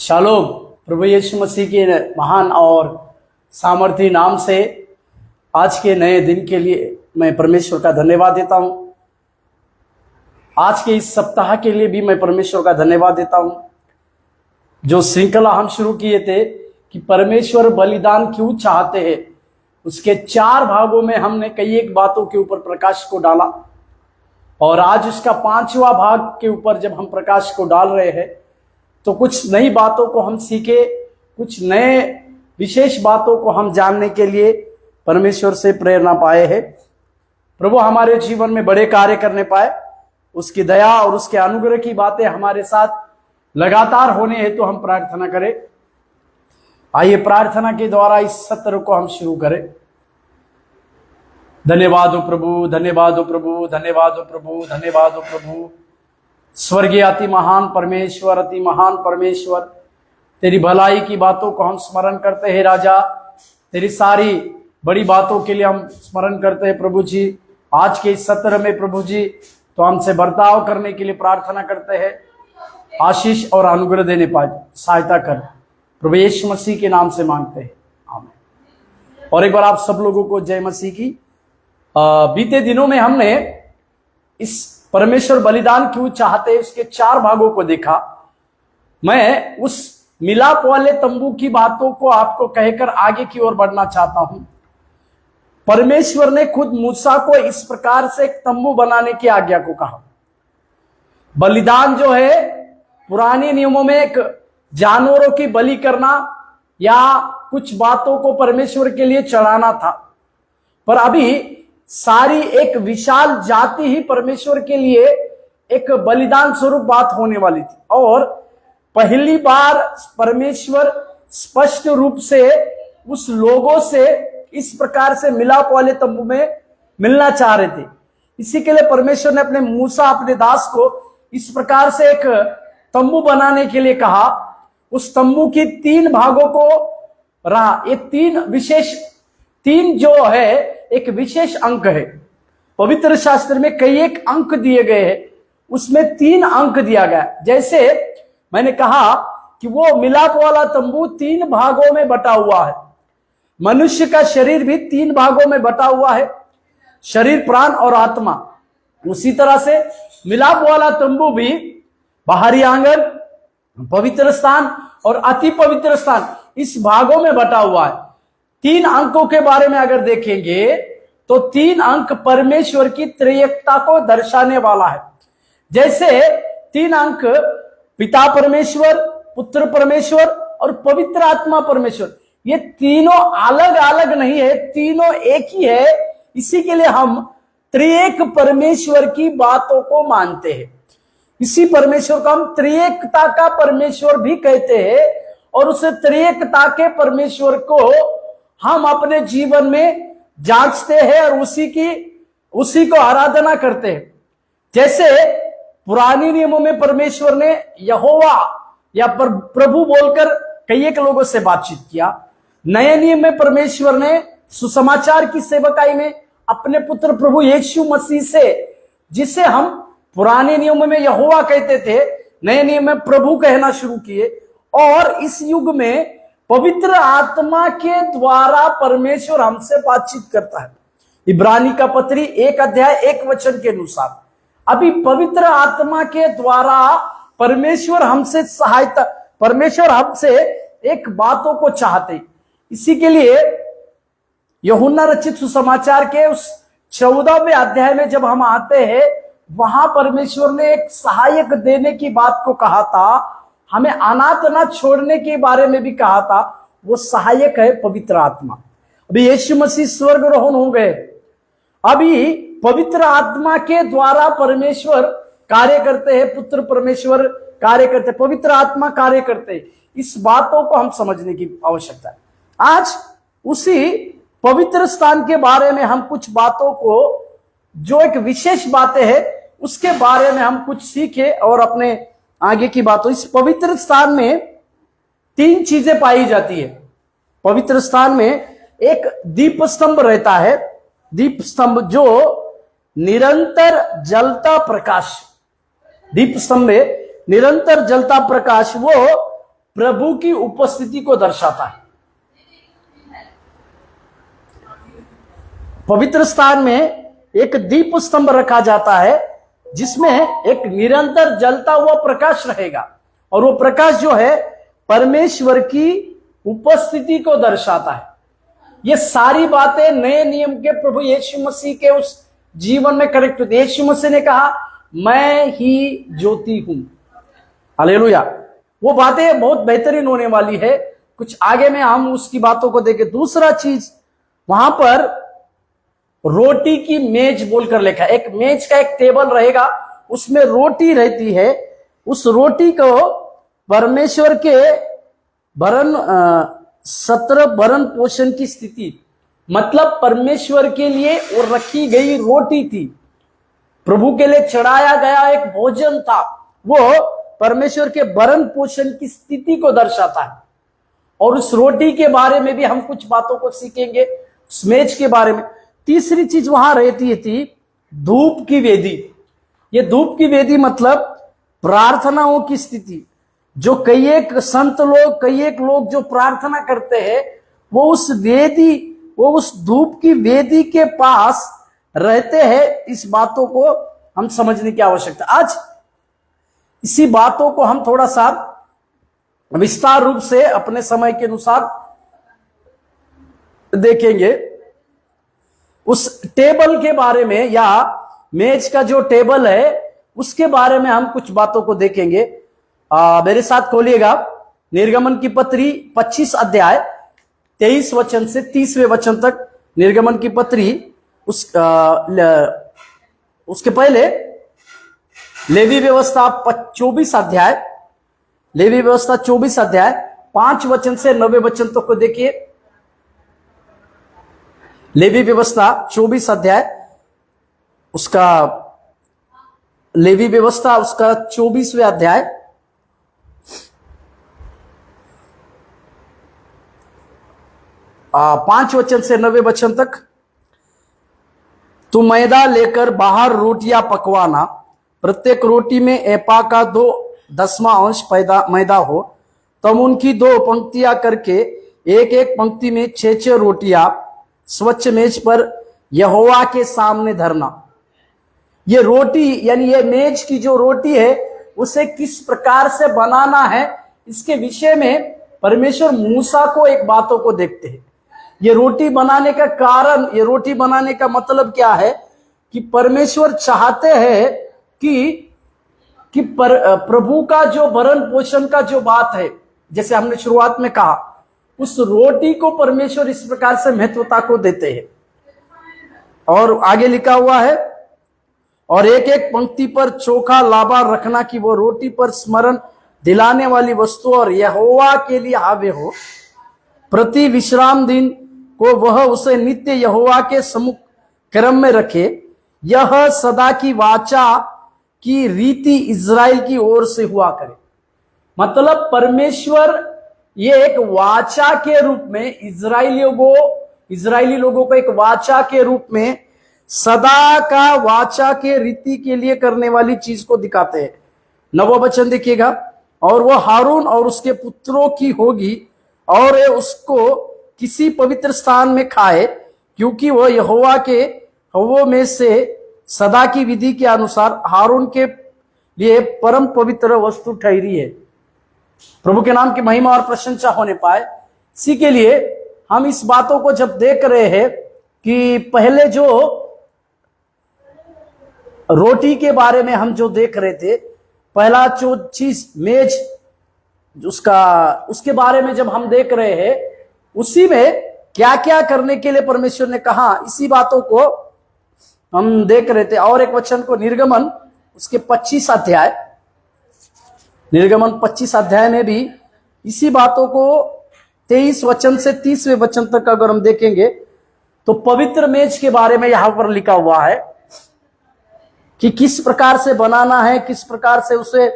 Shalom. प्रभु यीशु मसीह के महान और सामर्थी नाम से आज के नए दिन के लिए मैं परमेश्वर का धन्यवाद देता हूं। आज के इस सप्ताह के लिए भी मैं परमेश्वर का धन्यवाद देता हूं। जो श्रृंखला हम शुरू किए थे कि परमेश्वर बलिदान क्यों चाहते हैं, उसके 4 भागों में हमने कई एक बातों के ऊपर प्रकाश को डाला और आज उसका 5वां भाग के ऊपर जब हम प्रकाश को डाल रहे हैं तो कुछ नई बातों को हम सीखे, कुछ नए विशेष बातों को हम जानने के लिए परमेश्वर से प्रेरणा पाए हैं। प्रभु हमारे जीवन में बड़े कार्य करने पाए, उसकी दया और उसके अनुग्रह की बातें हमारे साथ लगातार होने हैं तो हम प्रार्थना करें। आइए प्रार्थना के द्वारा इस सत्र को हम शुरू करें। धन्यवाद हो प्रभु, धन्यवाद हो प्रभु, धन्यवाद हो प्रभु, धन्यवाद हो प्रभु। स्वर्गीय अति महान परमेश्वर, अति महान परमेश्वर, तेरी भलाई की बातों को हम स्मरण करते हैं राजा। तेरी सारी बड़ी बातों के लिए हम स्मरण करते हैं प्रभु जी। आज के इस सत्र में प्रभु जी तो हमसे बर्ताव करने के लिए प्रार्थना करते हैं। आशीष और अनुग्रह देने पाए सहायता कर, प्रभु यीशु मसीह के नाम से मांगते हैं, आमीन। और एक बार आप सब लोगों को जय मसीह की। बीते दिनों में हमने इस परमेश्वर बलिदान क्यों चाहते उसके 4 भागों को देखा। मैं उस मिलाप वाले तंबू की बातों को आपको कहकर आगे की ओर बढ़ना चाहता हूं। परमेश्वर ने खुद मूसा को इस प्रकार से एक तंबू बनाने की आज्ञा को कहा। बलिदान जो है पुराने नियमों में एक जानवरों की बलि करना या कुछ बातों को परमेश्वर के लिए चढ़ाना था, पर अभी सारी एक विशाल जाति ही परमेश्वर के लिए एक बलिदान स्वरूप बात होने वाली थी। और पहली बार परमेश्वर स्पष्ट रूप से उस लोगों से इस प्रकार से मिलाप वाले तंबू में मिलना चाह रहे थे। इसी के लिए परमेश्वर ने अपने मूसा, अपने दास को इस प्रकार से एक तंबू बनाने के लिए कहा। उस तंबू की 3 भागों को रहा। ये 3 जो है एक विशेष अंक है। पवित्र शास्त्र में कई एक अंक दिए गए हैं, उसमें 3 अंक दिया गया। जैसे मैंने कहा कि वो मिलाप वाला तंबू 3 भागों में बटा हुआ है। मनुष्य का शरीर भी 3 भागों में बटा हुआ है, शरीर, प्राण और आत्मा। उसी तरह से मिलाप वाला तंबू भी बाहरी आंगन, पवित्र स्थान और अति पवित्र स्थान, इस भागों में बटा हुआ है। 3 अंकों के बारे में अगर देखेंगे तो 3 अंक परमेश्वर की त्रिएकता को दर्शाने वाला है। जैसे 3 अंक पिता परमेश्वर, पुत्र परमेश्वर और पवित्र आत्मा परमेश्वर, ये तीनों अलग अलग नहीं है, तीनों एक ही है। इसी के लिए हम त्रिएक परमेश्वर की बातों को मानते हैं। इसी परमेश्वर को हम त्रिएकता का परमेश्वर भी कहते हैं और उस त्रिएकता के परमेश्वर को हम अपने जीवन में जांचते हैं और उसी को आराधना करते हैं। जैसे पुराने नियमों में परमेश्वर ने यहोवा या प्रभु बोलकर कई एक लोगों से बातचीत किया। नए नियम में परमेश्वर ने सुसमाचार की सेवकाई में अपने पुत्र प्रभु यीशु मसीह से, जिसे हम पुराने नियम में यहोवा कहते थे, नए नियम में प्रभु कहना शुरू किए। और इस युग में पवित्र आत्मा के द्वारा परमेश्वर हमसे बातचीत करता है। इब्रानी का पत्री 1 अध्याय 1 वचन के अनुसार अभी पवित्र आत्मा के द्वारा परमेश्वर हमसे एक बातों को चाहते। इसी के लिए यूहन्ना रचित सुसमाचार के उस 14वें अध्याय में जब हम आते हैं, वहां परमेश्वर ने एक सहायक देने की बात को कहा था। हमें अनाथ न छोड़ने के बारे में भी कहा था। वो सहायक है पवित्र आत्मा। अभी यीशु मसीह स्वर्गारोहण हो गए, अभी पवित्र आत्मा के द्वारा परमेश्वर कार्य करते हैं, पुत्र परमेश्वर कार्य करते, पवित्र आत्मा कार्य करते हैं। इस बातों को हम समझने की आवश्यकता है। आज उसी पवित्र स्थान के बारे में हम कुछ बातों को, जो एक विशेष बातें हैं, उसके बारे में हम कुछ सीखे और अपने आगे की बातों। इस पवित्र स्थान में 3 चीजें पाई जाती है। पवित्र स्थान में एक दीप स्तंभ रहता है, दीप स्तंभ जो निरंतर जलता प्रकाश, दीप स्तंभ में निरंतर जलता प्रकाश, वो प्रभु की उपस्थिति को दर्शाता है। पवित्र स्थान में एक दीप स्तंभ रखा जाता है जिसमें एक निरंतर जलता हुआ प्रकाश रहेगा, और वो प्रकाश जो है परमेश्वर की उपस्थिति को दर्शाता है। ये सारी बातें नए नियम के प्रभु यीशु मसीह के उस जीवन में कनेक्ट होती है। यीशु मसीह ने कहा, मैं ही ज्योति हूं। हालेलुया। वो बातें बहुत बेहतरीन होने वाली है। कुछ आगे में हम उसकी बातों को देखें। दूसरा चीज, वहां पर रोटी की मेज बोलकर लिखा है। एक मेज का एक टेबल रहेगा, उसमें रोटी रहती है। उस रोटी को परमेश्वर के भरण पोषण की स्थिति, मतलब परमेश्वर के लिए वो रखी गई रोटी थी, प्रभु के लिए चढ़ाया गया एक भोजन था। वो परमेश्वर के भरण पोषण की स्थिति को दर्शाता है। और उस रोटी के बारे में भी हम कुछ बातों को सीखेंगे, उस मेज के बारे में। तीसरी चीज वहां रहती थी धूप की वेदी। ये धूप की वेदी मतलब प्रार्थनाओं की स्थिति। जो कई एक संत लोग, कई एक लोग जो प्रार्थना करते हैं, वो उस धूप की वेदी के पास रहते हैं। इस बातों को हम समझने की आवश्यकता। आज इसी बातों को हम थोड़ा सा विस्तार रूप से अपने समय के अनुसार देखेंगे। उस टेबल के बारे में, या मेज का जो टेबल है उसके बारे में हम कुछ बातों को देखेंगे। मेरे साथ खोलिएगा निर्गमन की पत्री 25 अध्याय 23 वचन से 30वें वचन तक। निर्गमन की पत्री उसके पहले लेवी व्यवस्था 24 अध्याय, लेवी व्यवस्था 24 अध्याय 5 वचन से 9 वचन तक को देखिए। लेवी व्यवस्था 24 अध्याय, उसका लेवी व्यवस्था उसका 24वें अध्याय 5 वचन से 9 वचन तक। तू मैदा लेकर बाहर रोटियां पकवाना, प्रत्येक रोटी में एपा का 2/10वां अंश मैदा हो। तब उनकी 2 पंक्तियां करके एक एक पंक्ति में 6 रोटियां स्वच्छ मेज पर यहोवा के सामने धरना। ये रोटी, यानी ये मेज की जो रोटी है, उसे किस प्रकार से बनाना है, इसके विषय में परमेश्वर मूसा को एक बातों को देखते हैं। ये रोटी बनाने का कारण, ये रोटी बनाने का मतलब क्या है कि परमेश्वर चाहते हैं कि प्रभु का जो भरण पोषण का जो बात है, जैसे हमने शुरुआत में कहा, उस रोटी को परमेश्वर इस प्रकार से महत्वता को देते हैं। और आगे लिखा हुआ है, और एक एक पंक्ति पर चोखा लाबा रखना कि वो रोटी पर स्मरण दिलाने वाली वस्तु और यहोवा के लिए हावे हो। प्रति विश्राम दिन को वह उसे नित्य यहोवा के सम्मुख क्रम में रखे। यह सदा की वाचा की रीति इज़राइल की ओर से हुआ करे। मतलब परमेश्वर ये एक वाचा के रूप में इजरायली लोगों को एक वाचा के रूप में सदा का वाचा के रीति के लिए करने वाली चीज को दिखाते हैं। 9वां वचन देखिएगा, और वह हारून और उसके पुत्रों की होगी और उसको किसी पवित्र स्थान में खाए, क्योंकि वह यहोवा के हव्वों में से सदा की विधि के अनुसार हारून के लिए परम पवित्र वस्तु ठहरी है। प्रभु के नाम की महिमा और प्रशंसा होने पाए। इसी के लिए हम इस बातों को जब देख रहे हैं कि पहले जो रोटी के बारे में हम जो देख रहे थे, पहला जो चीज मेज उसके बारे में जब हम देख रहे हैं, उसी में क्या क्या करने के लिए परमेश्वर ने कहा, इसी बातों को हम देख रहे थे। और एक वचन को निर्गमन उसके 25 अध्याय, निर्गमन 25 अध्याय में भी इसी बातों को 23 वचन से 30वें वचन तक अगर हम देखेंगे तो पवित्र मेज के बारे में यहां पर लिखा हुआ है कि किस प्रकार से बनाना है, किस प्रकार से उसे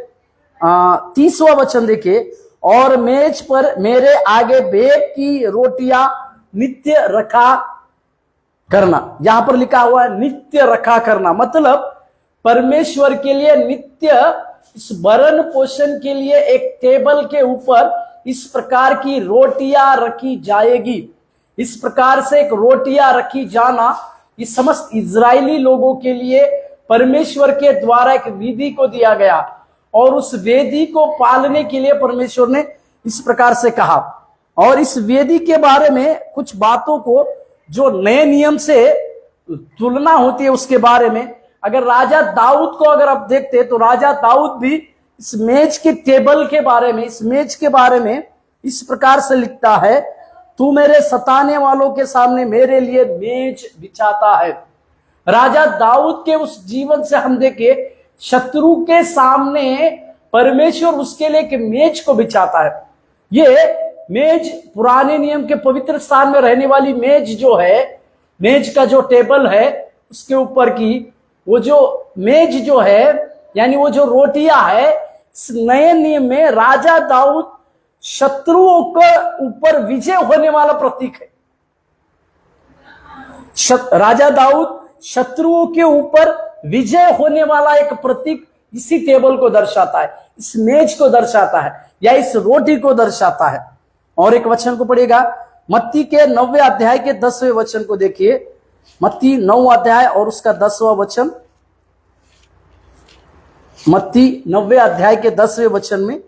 30वां वचन देखिए, और मेज पर मेरे आगे बेक की रोटियां नित्य रखा करना। यहां पर लिखा हुआ है नित्य रखा करना, मतलब परमेश्वर के लिए नित्य इस भरण पोषण के लिए एक टेबल के ऊपर इस प्रकार की रोटियां रखी जाएगी। इस प्रकार से एक रोटियां रखी जाना, इस समस्त इजरायली लोगों के लिए परमेश्वर के द्वारा एक विधि को दिया गया, और उस वेदी को पालने के लिए परमेश्वर ने इस प्रकार से कहा। और इस वेदी के बारे में कुछ बातों को जो नए नियम से तुलना होती है उसके बारे में, अगर राजा दाऊद को अगर आप देखते तो राजा दाऊद भी इस मेज के टेबल के बारे में, इस मेज के बारे में इस प्रकार से लिखता है, तू मेरे सताने वालों के सामने मेरे लिए मेज बिछाता है। राजा दाऊद के उस जीवन से हम देखे, शत्रु के सामने परमेश्वर उसके लिए एक मेज को बिछाता है। ये मेज पुराने नियम के पवित्र स्थान में रहने वाली मेज जो है, मेज का जो टेबल है उसके ऊपर की वो जो मेज जो है, यानी वो जो रोटियां है, इस नए नियम में राजा दाऊद शत्रुओं के ऊपर विजय होने वाला प्रतीक है। राजा दाऊद शत्रुओं के ऊपर विजय होने वाला एक प्रतीक इसी टेबल को दर्शाता है, इस मेज को दर्शाता है, या इस रोटी को दर्शाता है। और एक वचन को पढ़ेगा, मत्ती के 9वें अध्याय के 10वें वचन को देखिए। मत्ती 9 अध्याय और उसका 10वां वचन। मत्ती 9वें अध्याय के 10वें वचन में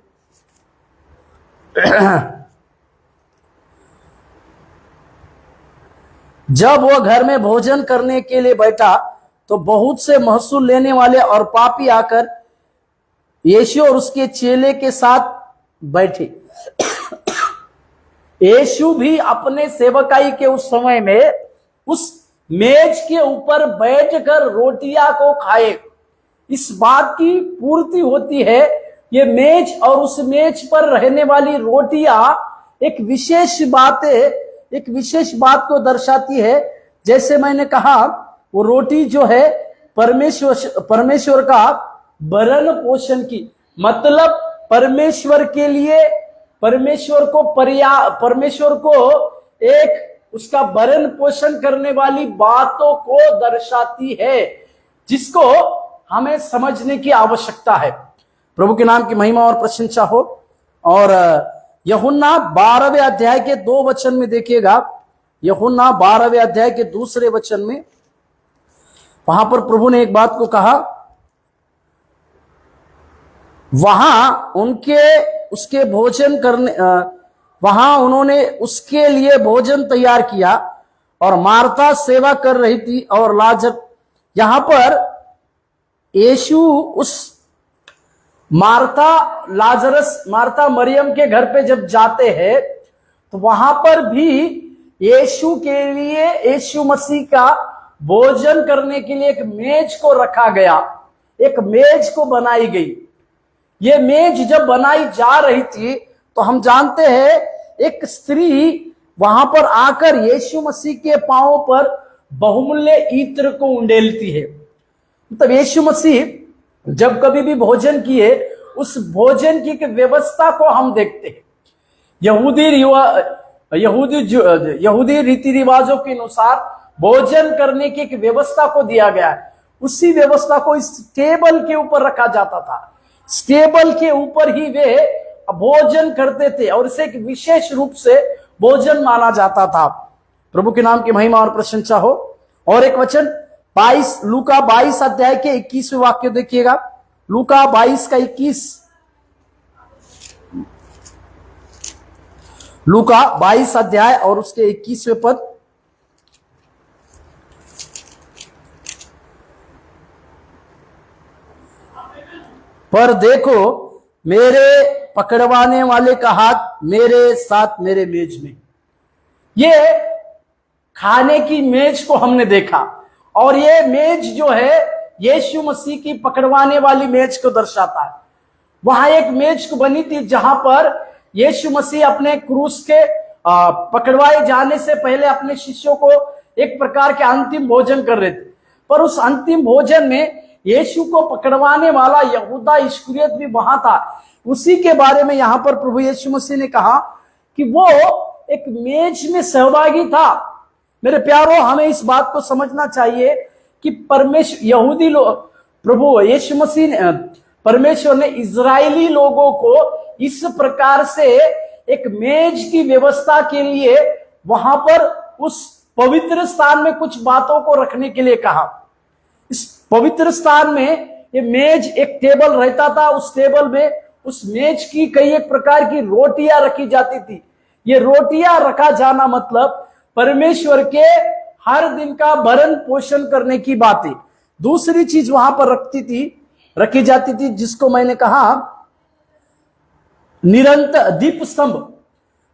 जब वह घर में भोजन करने के लिए बैठा तो बहुत से महसूल लेने वाले और पापी आकर यीशु और उसके चेले के साथ बैठे। यीशु भी अपने सेवकाई के उस समय में उस मेज के ऊपर बैठकर रोटियां को खाए। इस बात की पूर्ति होती है, ये मेज और उस मेज पर रहने वाली रोटियां एक विशेष बात को दर्शाती है। जैसे मैंने कहा, वो रोटी जो है परमेश्वर का भरण पोषण की, मतलब परमेश्वर के लिए परमेश्वर को एक उसका भरण पोषण करने वाली बातों को दर्शाती है, जिसको हमें समझने की आवश्यकता है। प्रभु के नाम की महिमा और प्रशंसा हो। और यूहन्ना 12वें अध्याय के 2 वचन में देखिएगा, यूहन्ना 12वें अध्याय के 2 वचन में, वहां पर प्रभु ने एक बात को कहा, वहां उसके भोजन करने, वहां उन्होंने उसके लिए भोजन तैयार किया और मार्था सेवा कर रही थी और लाजर। यहां पर यीशु उस मार्था मरियम के घर पे जब जाते हैं तो वहां पर भी यीशु के लिए, यीशु मसीह का भोजन करने के लिए एक मेज को रखा गया, एक मेज को बनाई गई। ये मेज जब बनाई जा रही थी तो हम जानते हैं एक स्त्री वहां पर आकर यीशु मसीह के पांवों पर बहुमूल्य इत्र को उंडेलती है। मतलब यीशु मसीह जब कभी भी भोजन किए, उस भोजन की व्यवस्था को हम देखते हैं। यहूदी रीति रिवाजों के अनुसार भोजन करने की एक व्यवस्था को दिया गया है। उसी व्यवस्था को इस टेबल के ऊपर रखा जाता था। इस टेबल के ऊपर ही वे भोजन करते थे और इसे एक विशेष रूप से भोजन माना जाता था। प्रभु के नाम की महिमा और प्रशंसा हो। और एक वचन लूका 22 अध्याय के 21वें वाक्य देखिएगा, लूका 22 का 21। लूका 22 अध्याय और उसके 21वें पद। पर देखो, मेरे पकड़वाने वाले का हाथ मेरे साथ मेरे मेज में। ये खाने की मेज को हमने देखा, और ये मेज जो है यीशु मसीह की पकड़वाने वाली मेज को दर्शाता है। वहां एक मेज को बनी थी जहां पर यीशु मसीह अपने क्रूस के पकड़वाए जाने से पहले अपने शिष्यों को एक प्रकार के अंतिम भोजन कर रहे थे। पर उस अंतिम भोजन में यीशु को पकड़वाने वाला यहूदा इस्करियोत भी वहां था। उसी के बारे में यहां पर प्रभु यीशु मसीह ने कहा कि वो एक मेज में सहभागी था। मेरे प्यारों, हमें इस बात को समझना चाहिए कि प्रभु यीशु मसीह ने, परमेश्वर ने इजरायली लोगों को इस प्रकार से एक मेज की व्यवस्था के लिए वहां पर उस पवित्र स्थान में कुछ बातों को रखने के लिए कहा। इस पवित्र स्थान में ये मेज, एक टेबल रहता था, उस टेबल में, उस मेज की कई एक प्रकार की रोटियां रखी जाती थी। ये रोटियां रखा जाना मतलब परमेश्वर के हर दिन का भरण पोषण करने की बातें। दूसरी चीज वहां पर रखी जाती थी, जिसको मैंने कहा निरंतर दीप स्तंभ।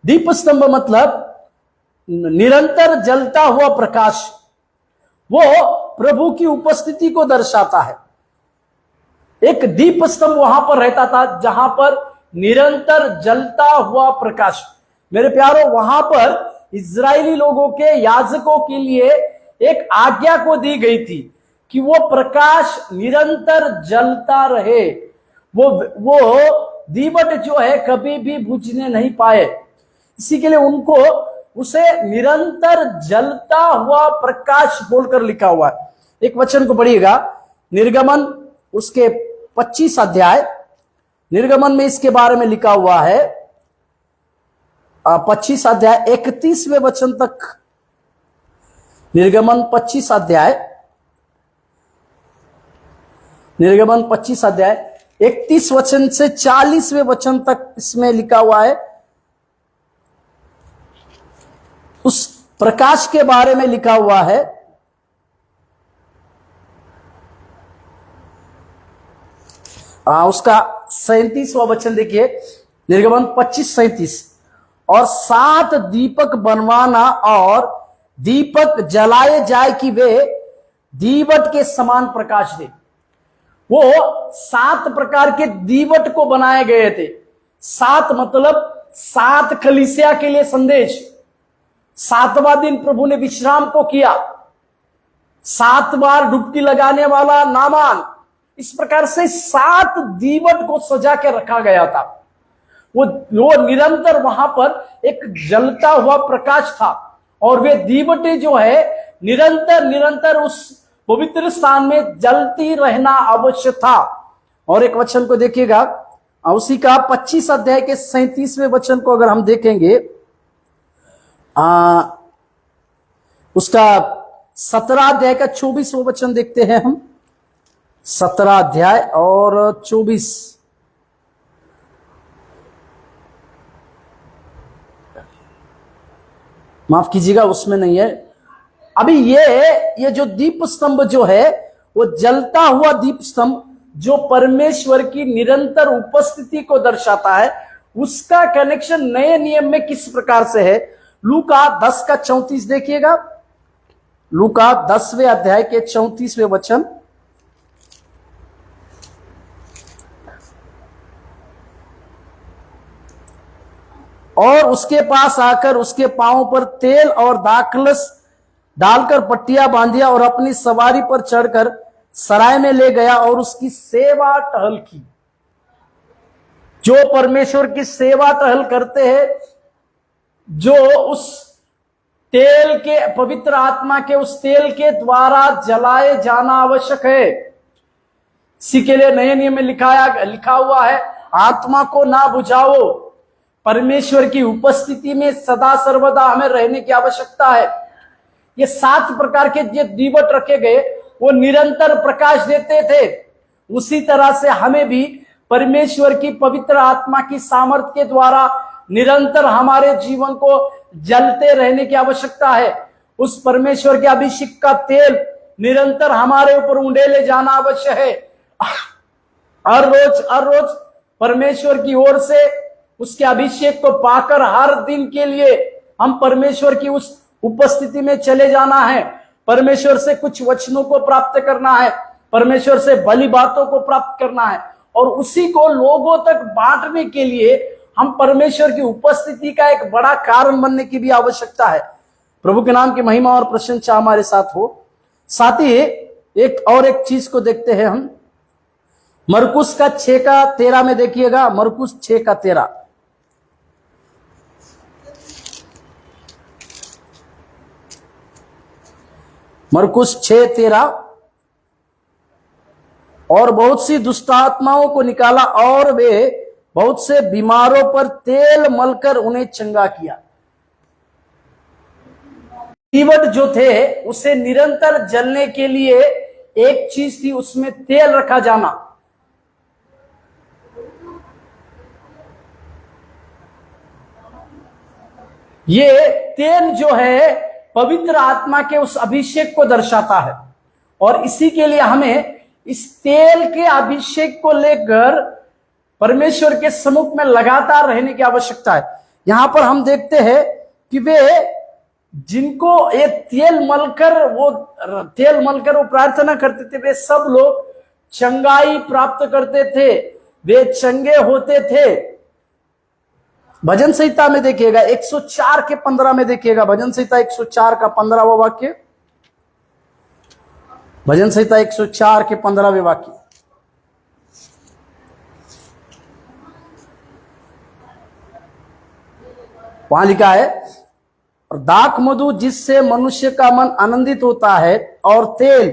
दीप स्तंभ मतलब निरंतर जलता हुआ प्रकाश, वो प्रभु की उपस्थिति को दर्शाता है। एक दीप स्तंभ वहां पर रहता था जहां पर निरंतर जलता हुआ प्रकाश। मेरे प्यारों, वहां पर इजरायली लोगों के याजकों के लिए एक आज्ञा को दी गई थी कि वो प्रकाश निरंतर जलता रहे। वो दीवट जो है कभी भी बुझने नहीं पाए। इसी के लिए उनको उसे निरंतर जलता हुआ प्रकाश बोलकर लिखा हुआ है। एक वचन को पढ़िएगा, निर्गमन उसके 25 अध्याय, निर्गमन में इसके बारे में लिखा हुआ है 25 अध्याय 31वें वचन तक। निर्गमन 25 अध्याय 31 वचन से 40वें वचन तक इसमें लिखा हुआ है। उस प्रकाश के बारे में लिखा हुआ है। उसका 37वां वचन देखिए, निर्गमन 25:37। और 7 दीपक बनवाना और दीपक जलाए जाए कि वे दीवट के समान प्रकाश दे। वो 7 प्रकार के दीवट को बनाए गए थे। 7 मतलब 7 कलीसिया के लिए संदेश। 7वां दिन प्रभु ने विश्राम को किया। 7 बार डुबकी लगाने वाला नामान, इस प्रकार से 7 दीवट को सजा के रखा गया था। वो निरंतर वहां पर एक जलता हुआ प्रकाश था और वे दीवटें जो है निरंतर उस पवित्र स्थान में जलती रहना आवश्यक था। और एक वचन को देखिएगा, उसी का 25 अध्याय के 37वें वचन को अगर हम देखेंगे, उसका 17 अध्याय का 24वां वचन देखते हैं हम। 17 अध्याय और 24, माफ कीजिएगा उसमें नहीं है। अभी ये जो दीप स्तंभ जो है वो जलता हुआ दीप स्तंभ जो परमेश्वर की निरंतर उपस्थिति को दर्शाता है, उसका कनेक्शन नए नियम में किस प्रकार से है। लूका 10 का 34 देखिएगा। लूका 10वें अध्याय के 34वें वचन। और उसके पास आकर उसके पांवों पर तेल और दाखलस डालकर पट्टियां बांधिया और अपनी सवारी पर चढ़कर सराय में ले गया और उसकी सेवा टहल की। जो परमेश्वर की सेवा टहल करते हैं, जो उस तेल के, पवित्र आत्मा के उस तेल के द्वारा जलाए जाना आवश्यक है। इसी के लिए नए नियम में लिखा हुआ है, आत्मा को ना बुझाओ। परमेश्वर की उपस्थिति में सदा सर्वदा हमें रहने की आवश्यकता है। ये 7 प्रकार के जो दीवट रखे गए वो निरंतर प्रकाश देते थे। उसी तरह से हमें भी परमेश्वर की पवित्र आत्मा की सामर्थ्य के द्वारा निरंतर हमारे जीवन को जलते रहने की आवश्यकता है। उस परमेश्वर के अभिषेक का तेल निरंतर हमारे ऊपर उंडेले जाना आवश्यक है। हर रोज परमेश्वर की ओर से उसके अभिषेक को पाकर हर दिन के लिए हम परमेश्वर की उस उपस्थिति में चले जाना है। परमेश्वर से कुछ वचनों को प्राप्त करना है, परमेश्वर से भली बातों को प्राप्त करना है और उसी को लोगों तक बांटने के लिए हम परमेश्वर की उपस्थिति का एक बड़ा कारण बनने की भी आवश्यकता है। प्रभु के नाम की महिमा और प्रशंसा हमारे साथ हो। साथ ही एक चीज को देखते हैं हम, मरकुस का 6 का 13 में देखिएगा। मरकुस 6 का 13। मरकुस 6:13। और बहुत सी दुष्टात्माओं को निकाला और वे बहुत से बीमारों पर तेल मलकर उन्हें चंगा किया। दीवट जो थे उसे निरंतर जलने के लिए एक चीज थी, उसमें तेल रखा जाना। ये तेल जो है पवित्र आत्मा के उस अभिषेक को दर्शाता है, और इसी के लिए हमें इस तेल के अभिषेक को लेकर परमेश्वर के सम्मुख में लगातार रहने की आवश्यकता है। यहां पर हम देखते हैं कि वे जिनको ये तेल मलकर वो प्रार्थना करते थे, वे सब लोग चंगाई प्राप्त करते थे, वे चंगे होते थे। भजन संहिता में देखिएगा 104 के 15 में देखिएगा, भजन संहिता 104 का 15वां वाक्य, भजन संहिता 104 के 15वें वाक्य। वहां लिखा है, और दाख मधु जिससे मनुष्य का मन आनंदित होता है, और तेल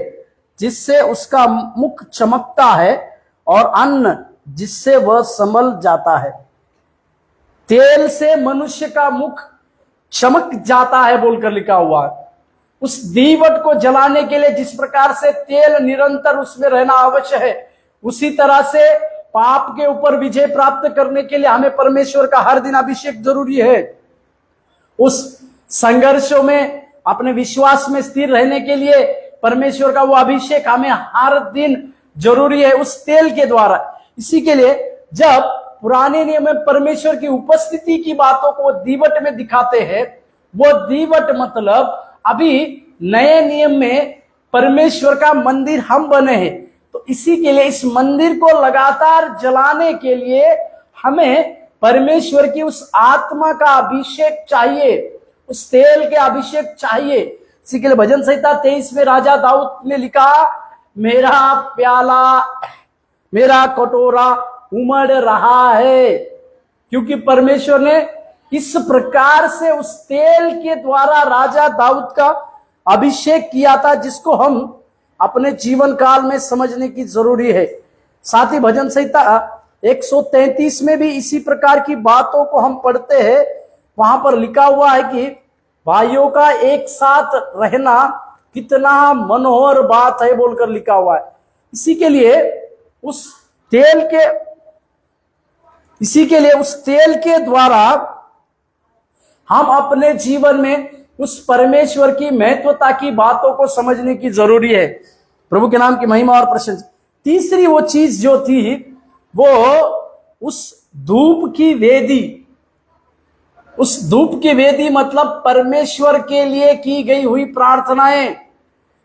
जिससे उसका मुख चमकता है, और अन्न जिससे वह संभल जाता है। तेल से मनुष्य का मुख चमक जाता है बोलकर लिखा हुआ है। उस दीवट को जलाने के लिए जिस प्रकार से तेल निरंतर उसमें रहना आवश्यक है, उसी तरह से पाप के ऊपर विजय प्राप्त करने के लिए हमें परमेश्वर का हर दिन अभिषेक जरूरी है। उस संघर्षों में अपने विश्वास में स्थिर रहने के लिए परमेश्वर का वो अभिषेक हमें हर दिन जरूरी है, उस तेल के द्वारा। इसी के लिए जब पुराने नियम में परमेश्वर की उपस्थिति की बातों को दीवट में दिखाते हैं, वो दीवट मतलब अभी नए नियम में परमेश्वर का मंदिर हम बने हैं। तो इसी के लिए इस मंदिर को लगातार जलाने के लिए हमें परमेश्वर की उस आत्मा का अभिषेक चाहिए, उस तेल के अभिषेक चाहिए। इसी के लिए भजन संहिता 23 में राजा दाऊद ने लिखा, मेरा प्याला, मेरा कटोरा उमड़ रहा है, क्योंकि परमेश्वर ने इस प्रकार से उस तेल के द्वारा राजा दाऊद का अभिषेक किया था, जिसको हम अपने जीवन काल में समझने की जरूरी है। साथ ही भजन संहिता 133 में भी इसी प्रकार की बातों को हम पढ़ते हैं। वहां पर लिखा हुआ है कि भाइयों का एक साथ रहना कितना मनोहर बात है बोलकर लिखा हुआ है। इसी के लिए उस तेल के द्वारा हम अपने जीवन में उस परमेश्वर की महत्वता की बातों को समझने की जरूरी है। प्रभु के नाम की महिमा और प्रशंसा। तीसरी वो चीज जो थी, वो उस धूप की वेदी। उस धूप की वेदी मतलब परमेश्वर के लिए की गई हुई प्रार्थनाएं।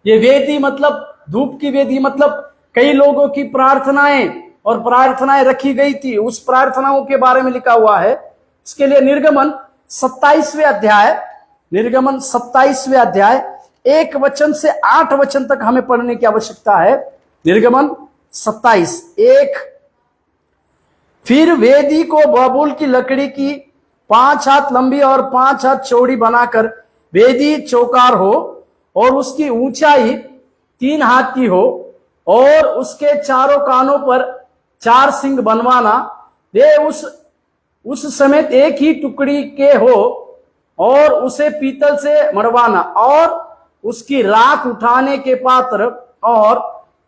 ये वेदी मतलब, धूप की वेदी मतलब कई लोगों की प्रार्थनाएं और प्रार्थनाएं रखी गई थी, उस प्रार्थनाओं के बारे में लिखा हुआ है। इसके लिए निर्गमन 27वें अध्याय 1 वचन से 8 वचन तक हमें पढ़ने की आवश्यकता है। निर्गमन 27:1। फिर वेदी को बबूल की लकड़ी की 5 हाथ लंबी और 5 हाथ चौड़ी बनाकर वेदी चौकार हो, और उसकी ऊंचाई 3 हाथ की हो, और उसके चारों कानों पर 4 सिंग बनवाना। वे उस समेत एक ही टुकड़ी के हो, और उसे पीतल से मढ़वाना, और उसकी राख उठाने के पात्र और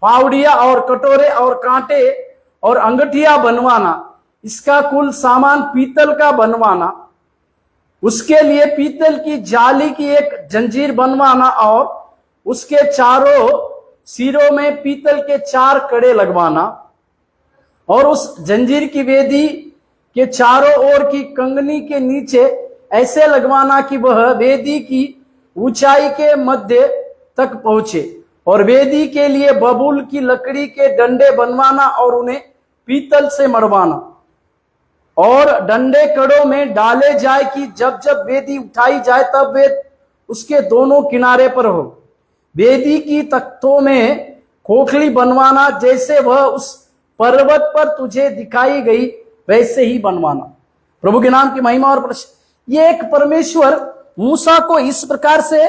फावड़िया और कटोरे और कांटे और अंगठिया बनवाना। इसका कुल सामान पीतल का बनवाना। उसके लिए पीतल की जाली की एक जंजीर बनवाना, और उसके चारों सिरों में पीतल के 4 कड़े लगवाना, और उस जंजीर की वेदी के चारों ओर की कंगनी के नीचे ऐसे लगवाना कि वह वेदी की ऊंचाई के मध्य तक पहुंचे, और वेदी के लिए बबूल की लकड़ी के डंडे बनवाना और उन्हें पीतल से मढ़वाना, और डंडे कड़ों में डाले जाए कि जब जब वेदी उठाई जाए तब वे उसके दोनों किनारे पर हो। वेदी की तख्तों में खोखली बनवाना, जैसे वह उस पर्वत पर तुझे दिखाई गई वैसे ही बनवाना। प्रभु के नाम की महिमा और प्रशंसा। ये एक परमेश्वर मूसा को इस प्रकार से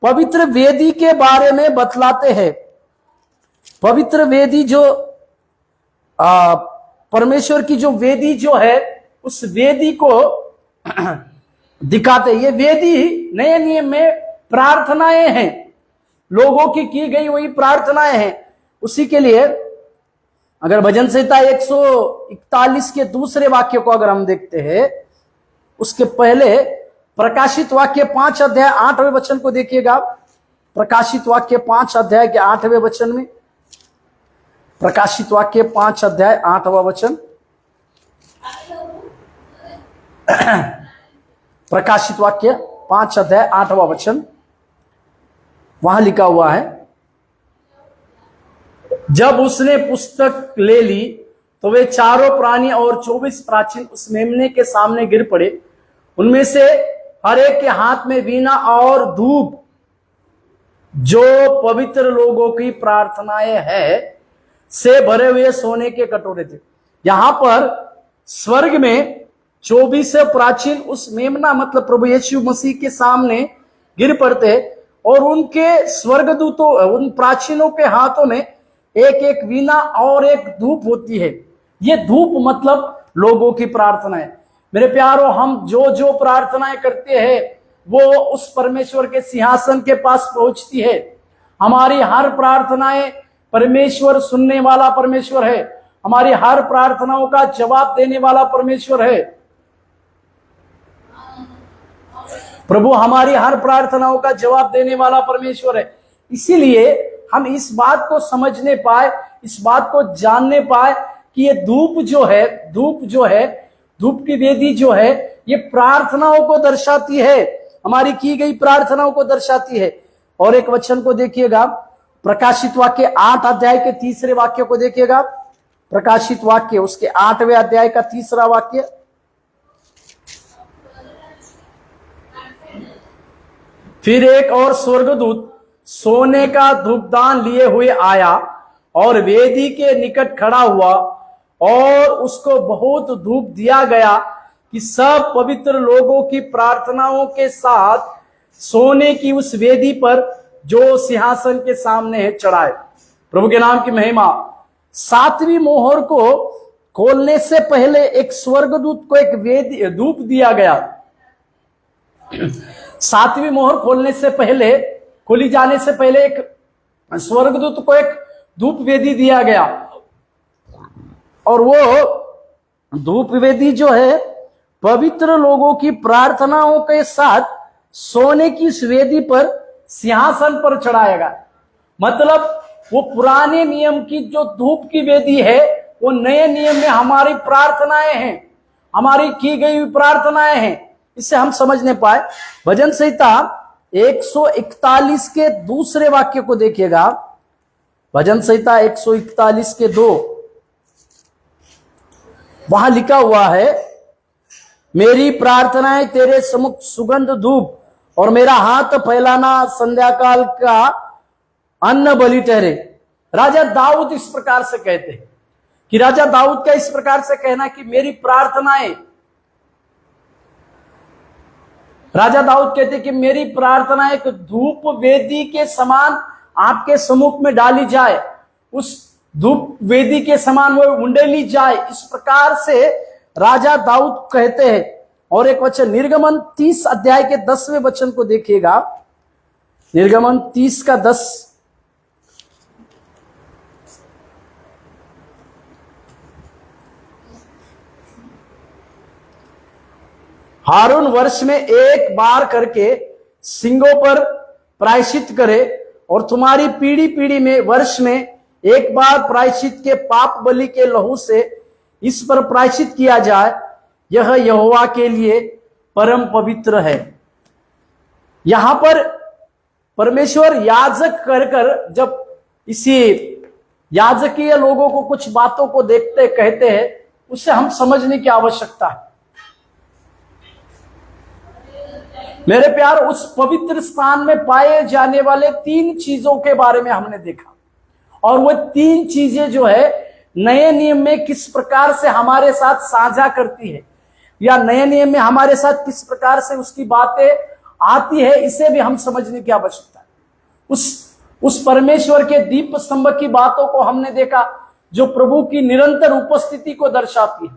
पवित्र वेदी के बारे में बतलाते हैं। पवित्र वेदी जो परमेश्वर की जो वेदी जो है उस वेदी को दिखाते। ये वेदी नए नियम में प्रार्थनाएं हैं, लोगों की गई वही प्रार्थनाएं हैं। उसी के लिए अगर भजन संहिता 141 के दूसरे वाक्य को अगर हम देखते हैं, उसके पहले प्रकाशित वाक्य 5 अध्याय 8वें वचन को देखिएगा। प्रकाशित वाक्य 5 अध्याय के 8वें वचन में, प्रकाशित वाक्य 5 अध्याय 8वां वचन, प्रकाशित वाक्य 5 अध्याय 8वां वचन, वहां लिखा हुआ है, जब उसने पुस्तक ले ली तो वे चारों प्राणी और 24 प्राचीन उस मेमने के सामने गिर पड़े। उनमें से हर एक के हाथ में वीणा और धूप, जो पवित्र लोगों की प्रार्थनाएं है, से भरे हुए सोने के कटोरे थे। यहां पर स्वर्ग में 24 प्राचीन उस मेमना मतलब प्रभु यीशु मसीह के सामने गिर पड़ते और उनके स्वर्गदूतों, उन प्राचीनों के हाथों में एक एक वीणा और एक धूप होती है। ये धूप मतलब लोगों की प्रार्थना है। मेरे प्यारों, हम जो जो प्रार्थनाएं करते हैं वो उस परमेश्वर के सिंहासन के पास पहुंचती है। हमारी हर प्रार्थनाएं परमेश्वर सुनने वाला परमेश्वर है। हमारी हर प्रार्थनाओं का जवाब देने वाला परमेश्वर है। प्रभु हमारी हर प्रार्थनाओं का जवाब देने वाला परमेश्वर है। इसीलिए हम इस बात को समझने पाए, इस बात को जानने पाए कि ये धूप जो है, धूप की वेदी जो है, ये प्रार्थनाओं को दर्शाती है, हमारी की गई प्रार्थनाओं को दर्शाती है। और एक वचन को देखिएगा, प्रकाशित वाक्य 8 अध्याय के 3 वाक्य को देखिएगा। प्रकाशित वाक्य उसके 8वें अध्याय का 3 वाक्य, फिर एक और स्वर्गदूत सोने का धूपदान लिए हुए आया और वेदी के निकट खड़ा हुआ और उसको बहुत धूप दिया गया कि सब पवित्र लोगों की प्रार्थनाओं के साथ सोने की उस वेदी पर जो सिंहासन के सामने है चढ़ाए। प्रभु के नाम की महिमा। 7वीं मोहर को खोलने से पहले एक स्वर्गदूत को एक वेदी धूप दिया गया। 7वीं मोहर खोलने से पहले, खोली जाने से पहले एक स्वर्गदूत को एक धूप वेदी दिया गया और वो धूप वेदी जो है पवित्र लोगों की प्रार्थनाओं के साथ सोने की इस वेदी पर सिंहासन पर चढ़ाएगा। मतलब वो पुराने नियम की जो धूप की वेदी है वो नए नियम में हमारी प्रार्थनाएं हैं, हमारी की गई प्रार्थनाएं हैं। इससे हम समझने पाए। भजन संहिता 141 के दूसरे वाक्य को देखिएगा। भजन संहिता 141 के 2, वहां लिखा हुआ है, मेरी प्रार्थनाएं तेरे समुख सुगंध धूप और मेरा हाथ फैलाना संध्या काल का अन्न बलि ठहरे। राजा दाऊद इस प्रकार से कहते हैं कि राजा दाऊद का इस प्रकार से कहना कि मेरी प्रार्थनाएं, राजा दाऊद कहते कि मेरी प्रार्थना एक धूप वेदी के समान आपके सम्मुख में डाली जाए, उस धूप वेदी के समान वो उंडेली जाए। इस प्रकार से राजा दाऊद कहते हैं। और एक वचन निर्गमन 30 अध्याय के 10वें वचन को देखिएगा। निर्गमन 30 का 10, हारून वर्ष में एक बार करके सिंगों पर प्रायश्चित करे और तुम्हारी पीढ़ी पीढ़ी में वर्ष में एक बार प्रायश्चित के पाप बलि के लहू से इस पर प्रायश्चित किया जाए, यह यहोवा के लिए परम पवित्र है। यहां पर परमेश्वर याजक कर जब इसी याजकीय लोगों को कुछ बातों को देखते कहते हैं, उससे हम समझने की आवश्यकता है। मेरे प्यार, उस पवित्र स्थान में पाए जाने वाले 3 चीजों के बारे में हमने देखा और वो 3 चीजें जो है नए नियम में किस प्रकार से हमारे साथ साझा करती है या नए नियम में हमारे साथ किस प्रकार से उसकी बातें आती है, इसे भी हम समझने की आवश्यकता है। उस परमेश्वर के दीप स्तंभ की बातों को हमने देखा जो प्रभु की निरंतर उपस्थिति को दर्शाती है।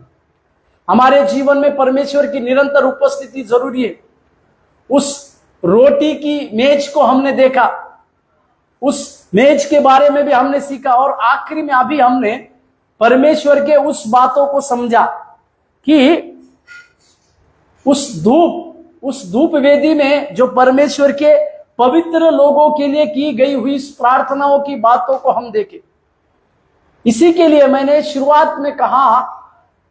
हमारे जीवन में परमेश्वर की निरंतर उपस्थिति जरूरी है। उस रोटी की मेज को हमने देखा, उस मेज के बारे में भी हमने सीखा, और आखिरी में अभी हमने परमेश्वर के उस बातों को समझा कि उस धूप वेदी में जो परमेश्वर के पवित्र लोगों के लिए की गई हुई प्रार्थनाओं की बातों को हम देखें। इसी के लिए मैंने शुरुआत में कहा,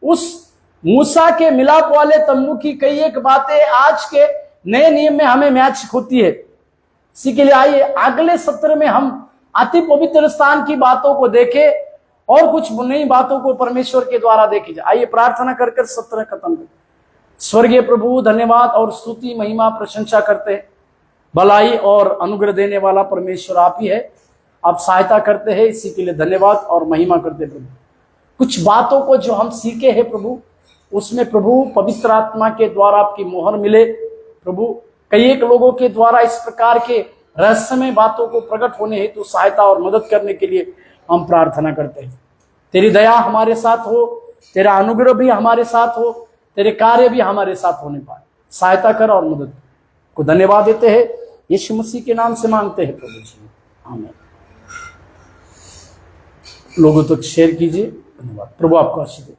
उस मूसा के मिलाप वाले तंबू की कई एक बातें आज के नए नियम में हमें मैच होती है। इसी के लिए आइए अगले सत्र में हम अति पवित्र स्थान की बातों को देखें और कुछ नई बातों को परमेश्वर के द्वारा देखी जाए। आइए प्रार्थना कर कर सत्र खत्म करें। स्वर्गीय प्रभु, धन्यवाद और स्तुति महिमा प्रशंसा करते हैं। भलाई और अनुग्रह देने वाला परमेश्वर आप ही है, आप सहायता करते हैं, इसी के लिए धन्यवाद और महिमा करते हैं। प्रभु, कुछ बातों को जो हम सीखे हैं प्रभु, उसमें प्रभु पवित्र आत्मा के द्वारा आपकी मोहर मिले। प्रभु, कई एक लोगों के द्वारा इस प्रकार के रहस्यमय बातों को प्रकट होने हेतु सहायता और मदद करने के लिए हम प्रार्थना करते हैं। तेरी दया हमारे साथ हो, तेरा अनुग्रह भी हमारे साथ हो, तेरे कार्य भी हमारे साथ होने पाए। सहायता कर और मदद को धन्यवाद देते हैं, यीशु मसीह के नाम से मांगते हैं प्रभु जी, आमीन। लोगों तक शेयर कीजिए। धन्यवाद। प्रभु आपको आशीष दे।